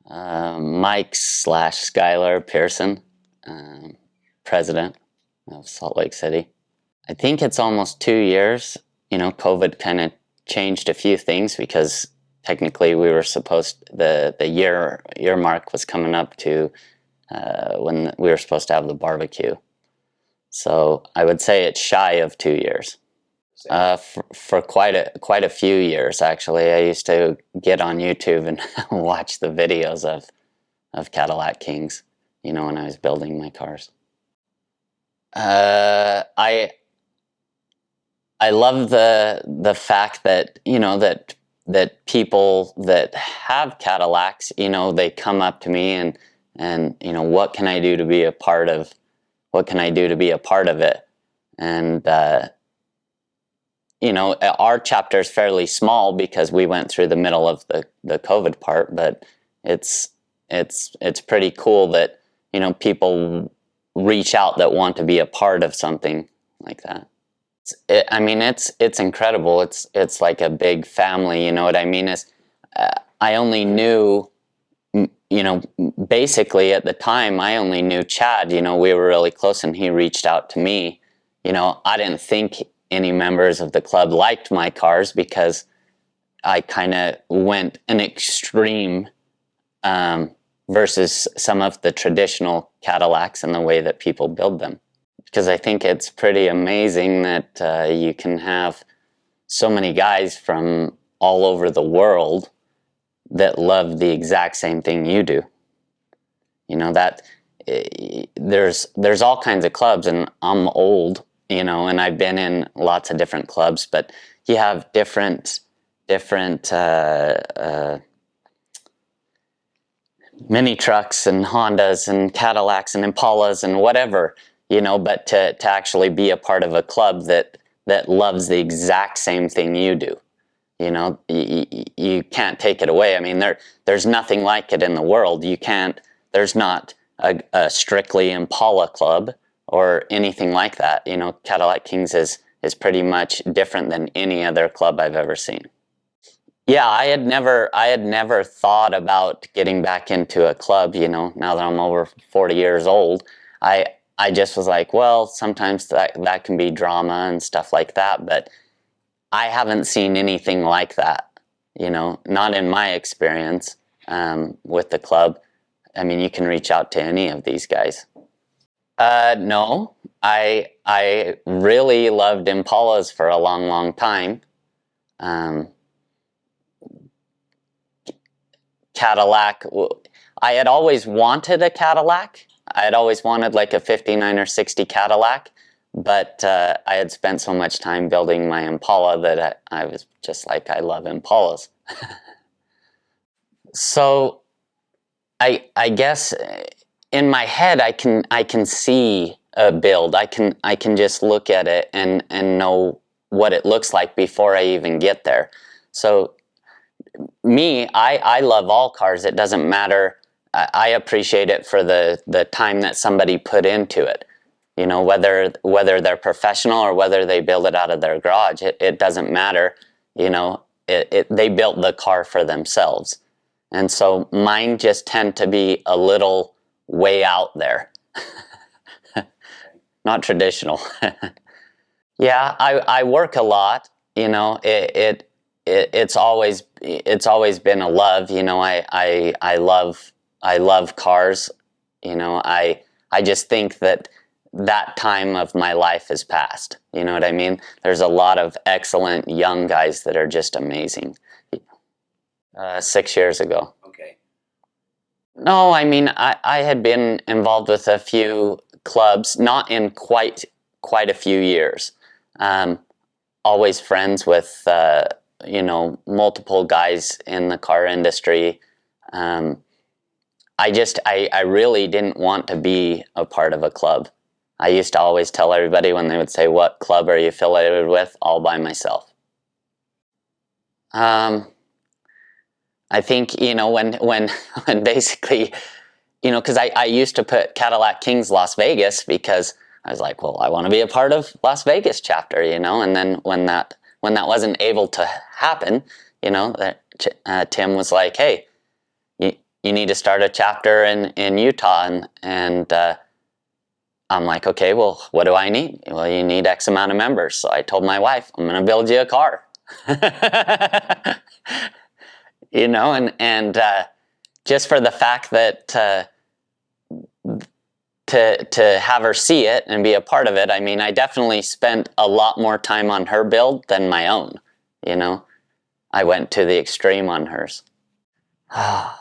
Mike / Skyler Pearson, president of Salt Lake City. I think it's almost 2 years. COVID kind of changed a few things because technically we were the year mark was coming up to when we were supposed to have the barbecue. So I would say it's shy of 2 years. For quite a few years, actually. I used to get on YouTube and watch the videos of Cadillac Kings, when I was building my cars. I love the fact that that people that have Cadillacs, they come up to me and what can I do to be a part of it? And our chapter is fairly small because we went through the middle of the COVID part, but it's pretty cool that people reach out that want to be a part of something like that. It's incredible. It's like a big family. You know what I mean? I only knew, basically at the time I only knew Chad. We were really close, and he reached out to me. I didn't think any members of the club liked my cars because I kind of went an extreme versus some of the traditional Cadillacs and the way that people build them. Because I think it's pretty amazing that you can have so many guys from all over the world that love the exact same thing you do. That there's all kinds of clubs, and I'm old, and I've been in lots of different clubs, but you have different mini trucks and Hondas and Cadillacs and Impalas and whatever, but to actually be a part of a club that loves the exact same thing you do, you can't take it away. There's nothing like it in the world. There's not a strictly Impala club or anything like that. Cadillac Kings is pretty much different than any other club I've ever seen. Yeah, I had never thought about getting back into a club, now that I'm over 40 years old. I just was like, well, sometimes that can be drama and stuff like that, but I haven't seen anything like that, not in my experience with the club. You can reach out to any of these guys. No, I really loved Impalas for a long, long time. Cadillac, I had always wanted a Cadillac. I had always wanted like a 59 or 60 Cadillac, but I had spent so much time building my Impala that I was just like, I love Impalas. So I guess in my head I can see a build. I can just look at it and know what it looks like before I even get there. So I love all cars. It doesn't matter. I appreciate it for the time that somebody put into it. Whether they're professional or whether they build it out of their garage, it doesn't matter. They built the car for themselves. And so mine just tend to be a little way out there. Not traditional. Yeah, I work a lot. It's always been a love. I love cars. I just think that time of my life has passed. You know what I mean? There's a lot of excellent young guys that are just amazing. 6 years ago. Okay. No, I had been involved with a few clubs, not in quite a few years. Always friends with multiple guys in the car industry. I really didn't want to be a part of a club. I used to always tell everybody when they would say, "What club are you affiliated with?" All by myself. I think, when basically, because I used to put Cadillac Kings Las Vegas because I was like, well, I want to be a part of Las Vegas chapter, and then when that wasn't able to happen, Tim was like, hey, you need to start a chapter in Utah. And I'm like, okay, well, what do I need? Well, you need X amount of members. So I told my wife, I'm going to build you a car. You know, and just for the fact that to have her see it and be a part of it, I mean, I definitely spent a lot more time on her build than my own, you know. I went to the extreme on hers. Well,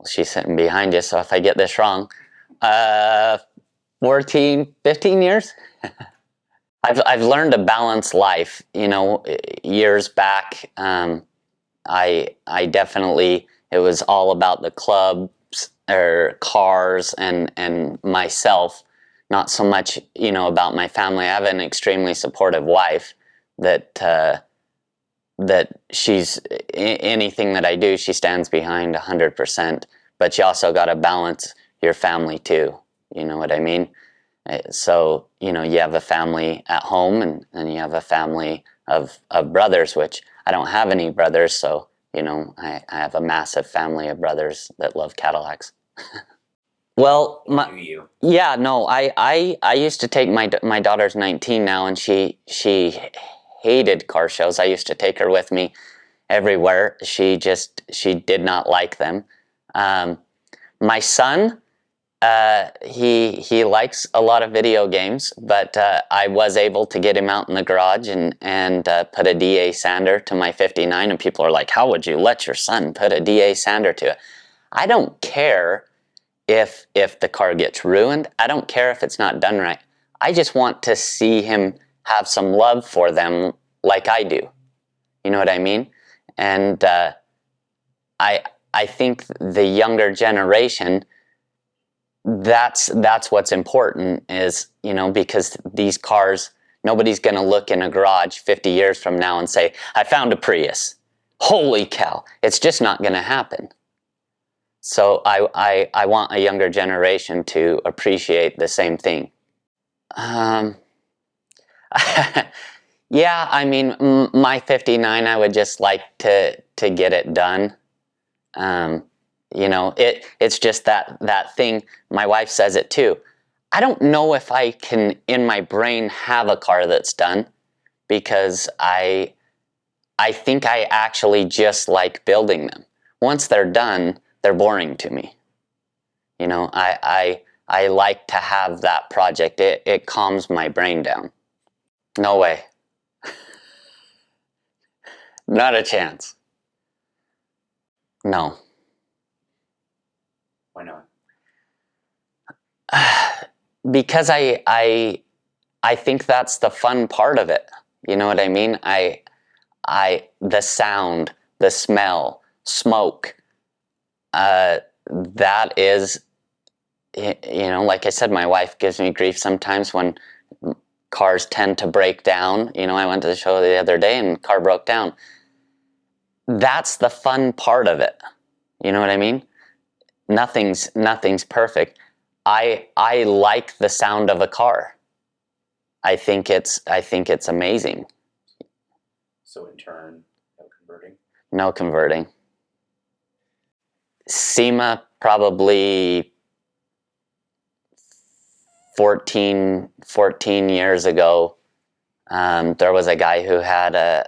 she's sitting behind you, so if I get this wrong, 14, 15 years? I've learned to balance life, you know. Years back, I definitely, it was all about the clubs or cars and myself, not so much, you know, about my family. I have an extremely supportive wife that she's, anything that I do, she stands behind 100%, but you also got to balance your family too, you know what I mean? So, you know, you have a family at home and you have a family of brothers, which I don't have any brothers, so, you know, I have a massive family of brothers that love Cadillacs. Well, yeah, no, I used to take my daughter's 19 now, and she hated car shows. I used to take her with me everywhere. She did not like them. My son, he likes a lot of video games, but I was able to get him out in the garage and put a DA sander to my 59, and people are like, how would you let your son put a DA sander to it? I don't care if the car gets ruined. I don't care if it's not done right. I just want to see him have some love for them like I do. You know what I mean? And I think the younger generation, that's what's important is, you know, because these cars, nobody's going to look in a garage 50 years from now and say, I found a Prius. Holy cow. It's just not going to happen. So I want a younger generation to appreciate the same thing. Yeah, I mean, my 59, I would just like to get it done. You know, it's just that thing. My wife says it too. I don't know if I can, in my brain, have a car that's done, because I think I actually just like building them. Once they're done, they're boring to me. You know, I like to have that project. It calms my brain down. No way. Not a chance. No. Why not? Because I think that's the fun part of it. You know what I mean? The sound, the smell, smoke, that is, you know, like I said, my wife gives me grief sometimes when cars tend to break down. You know, I went to the show the other day and the car broke down. That's the fun part of it. You know what I mean? Nothing's perfect. I like the sound of a car. I think it's amazing. So in turn, no converting? No converting. SEMA, probably 14 years ago, there was a guy who had a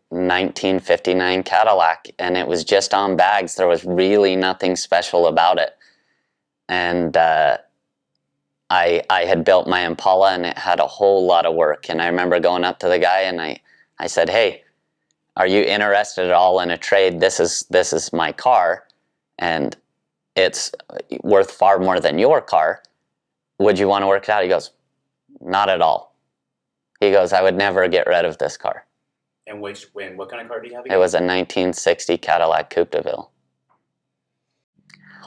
1959 Cadillac, and it was just on bags. There was really nothing special about it. And I had built my Impala, and it had a whole lot of work. And I remember going up to the guy, and I said, hey, are you interested at all in a trade? This is my car, and it's worth far more than your car. Would you want to work it out? He goes, not at all. He goes, I would never get rid of this car. And what kind of car do you have again? It was a 1960 Cadillac Coupe de Ville.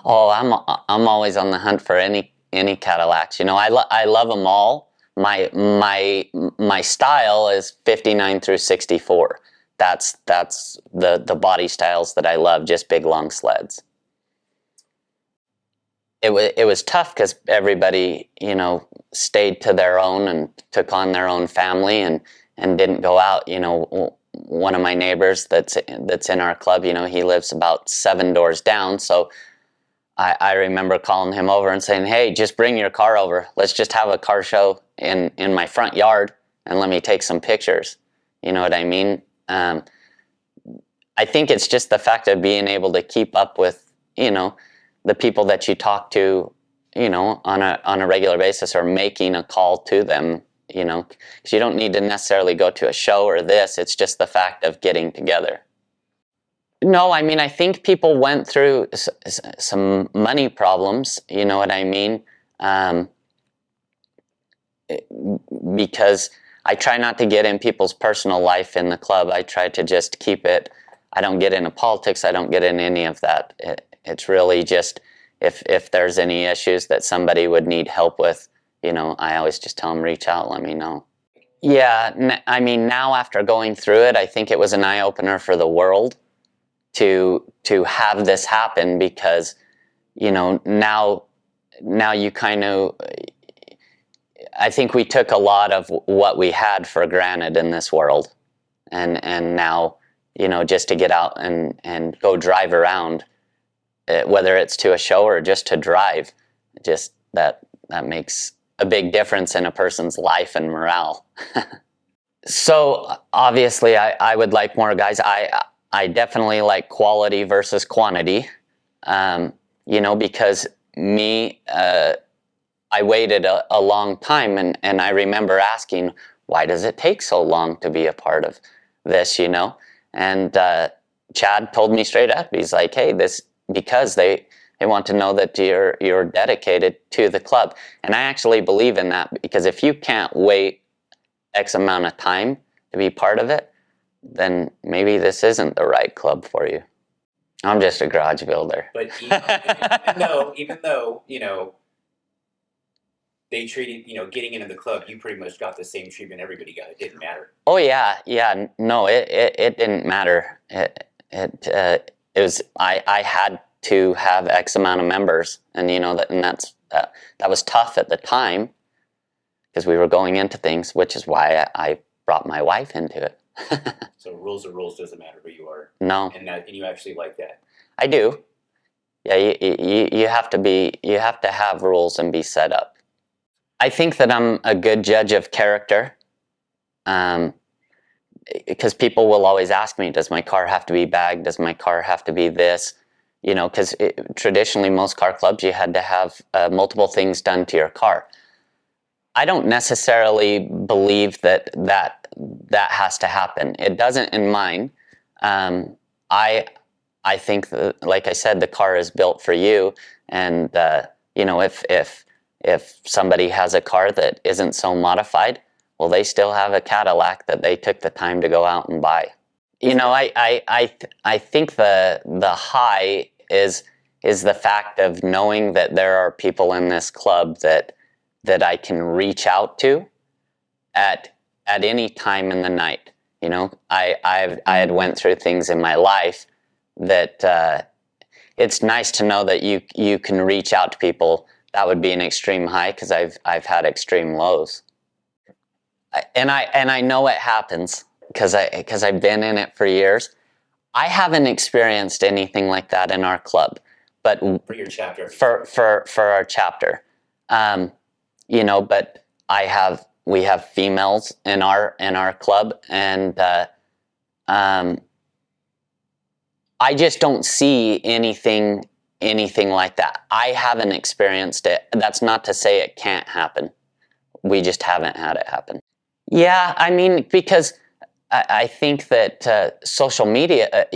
Oh, I'm always on the hunt for any Cadillacs. You know, I love them all. My style is 59 through 64. That's the body styles that I love, just big long sleds. It was tough because everybody, you know, stayed to their own and took on their own family and didn't go out. You know, one of my neighbors that's in our club, you know, he lives about 7 doors down, so I remember calling him over and saying, hey, just bring your car over. Let's just have a car show in my front yard and let me take some pictures. You know what I mean? I think it's just the fact of being able to keep up with, you know, the people that you talk to, you know, on a regular basis, or making a call to them, you know, because you don't need to necessarily go to a show or this. It's just the fact of getting together. No, I mean, I think people went through some money problems, you know what I mean? Because I try not to get in people's personal life in the club. I try to just keep it. I don't get into politics. I don't get in any of that. It's really just if there's any issues that somebody would need help with, you know, I always just tell them, reach out, let me know. Yeah, I mean, now after going through it, I think it was an eye-opener for the world to have this happen, because, you know, now you kind of, I think we took a lot of what we had for granted in this world, and now, you know, just to get out and go drive around, whether it's to a show or just to drive, just that makes a big difference in a person's life and morale. So obviously I would like more guys. I definitely like quality versus quantity, you know, because me, I waited a long time, and I remember asking, why does it take so long to be a part of this, you know? And Chad told me straight up, he's like, hey, because they want to know that you're dedicated to the club. And I actually believe in that, because if you can't wait X amount of time to be part of it, then maybe this isn't the right club for you. I'm just a garage builder. But even though, you know, they treated, you know, getting into the club, you pretty much got the same treatment everybody got. It didn't matter. Oh yeah, no, it didn't matter. It was, I had to have X amount of members, and you know that was tough at the time, because we were going into things, which is why I brought my wife into it. So rules are rules, doesn't matter who you are. No. And you actually like that. I do. Yeah, you have to have rules and be set up. I think that I'm a good judge of character, because people will always ask me, does my car have to be bagged? Does my car have to be this? You know, because traditionally most car clubs, you had to have multiple things done to your car. I don't necessarily believe that has to happen. It doesn't in mine. I think that, like I said, the car is built for you, and you know, if somebody has a car that isn't so modified, well, they still have a Cadillac that they took the time to go out and buy. You know, I think the high is the fact of knowing that there are people in this club that I can reach out to at any time in the night. You know, I had went through things in my life that it's nice to know that you can reach out to people. That would be an extreme high, because I've had extreme lows, and I know it happens, because I've been in it for years. I haven't experienced anything like that in our club, but for your chapter, for our chapter, you know, but we have females in our club, and I just don't see anything like that. I haven't experienced it. That's not to say it can't happen. We just haven't had it happen. Yeah, I mean, because I think that social media,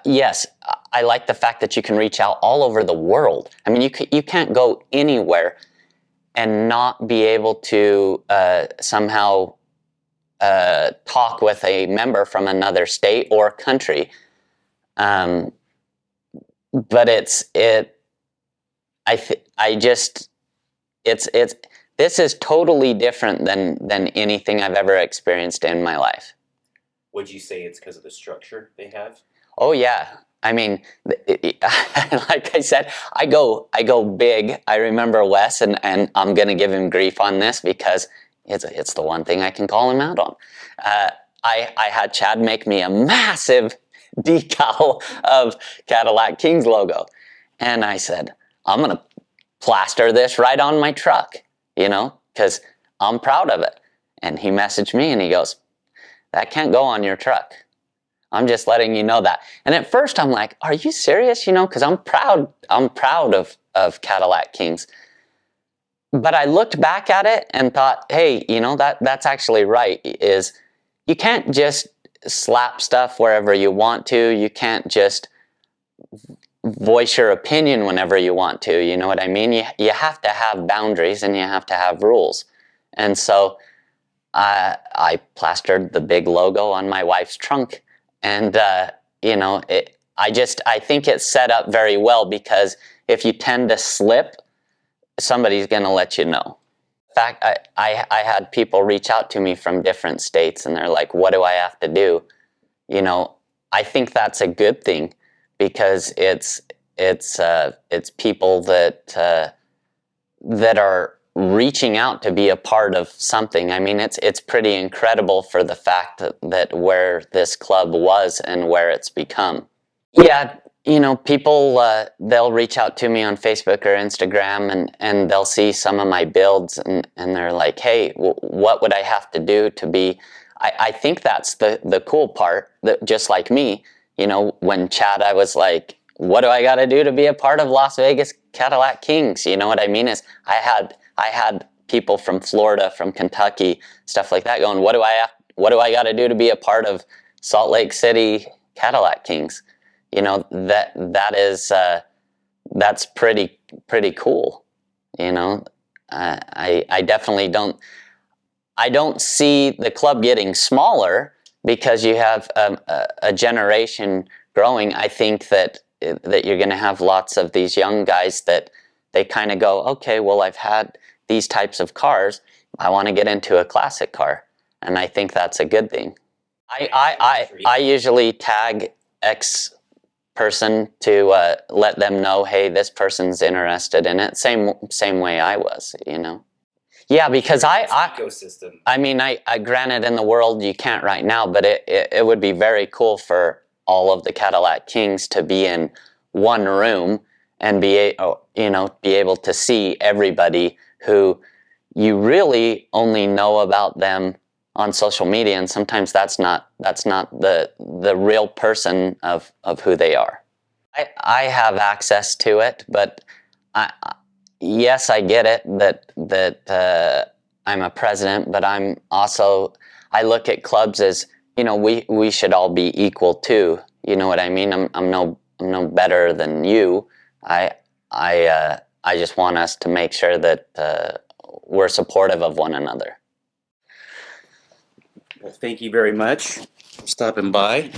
yes, I like the fact that you can reach out all over the world. I mean, you can't go anywhere and not be able to somehow talk with a member from another state or country. But this is totally different than anything I've ever experienced in my life. Would you say it's because of the structure they have? Oh yeah. I mean, like I said, I go big. I remember Wes, and I'm going to give him grief on this, because it's the one thing I can call him out on. I had Chad make me a massive decal of Cadillac Kings logo, and I said, I'm going to plaster this right on my truck, you know, because I'm proud of it. And he messaged me and he goes, that can't go on your truck. I'm just letting you know that. And at first I'm like, are you serious? You know, because I'm proud of Cadillac Kings. But I looked back at it and thought, hey, you know, that's actually right, is you can't just slap stuff wherever you want to. You can't just voice your opinion whenever you want to. You know what I mean? You have to have boundaries and you have to have rules. And so I plastered the big logo on my wife's trunk. And, you know, I think it's set up very well, because if you tend to slip, somebody's going to let you know. In fact, I had people reach out to me from different states and they're like, what do I have to do? You know, I think that's a good thing, because it's people that are reaching out to be a part of something. I mean, it's pretty incredible for the fact that where this club was and where it's become. Yeah, you know, people, they'll reach out to me on Facebook or Instagram, and they'll see some of my builds, and they're like, hey, what would I have to do to be... I think that's the cool part, that just like me, you know, when Chad, I was like, what do I got to do to be a part of Las Vegas Cadillac Kings? You know what I mean? Is I had people from Florida, from Kentucky, stuff like that going, what do I got to do to be a part of Salt Lake City Cadillac Kings? You know, that's pretty cool. You know, I definitely don't see the club getting smaller, because you have a generation growing. I think that you're going to have lots of these young guys that they kind of go, okay, well, I've had these types of cars, I want to get into a classic car, and I think that's a good thing. I usually tag X person to let them know, hey, this person's interested in it. Same way I was, you know. Yeah, because ecosystem. I mean, granted, in the world you can't right now, but it would be very cool for all of the Cadillac Kings to be in one room and be able to see everybody who you really only know about them on social media, and sometimes that's not the real person of who they are. I have access to it, but yes, I get it that I'm a president, but I look at clubs as, you know, we should all be equal too. You know what I mean? I'm no better than you. I just want us to make sure that we're supportive of one another. Well, thank you very much for stopping by.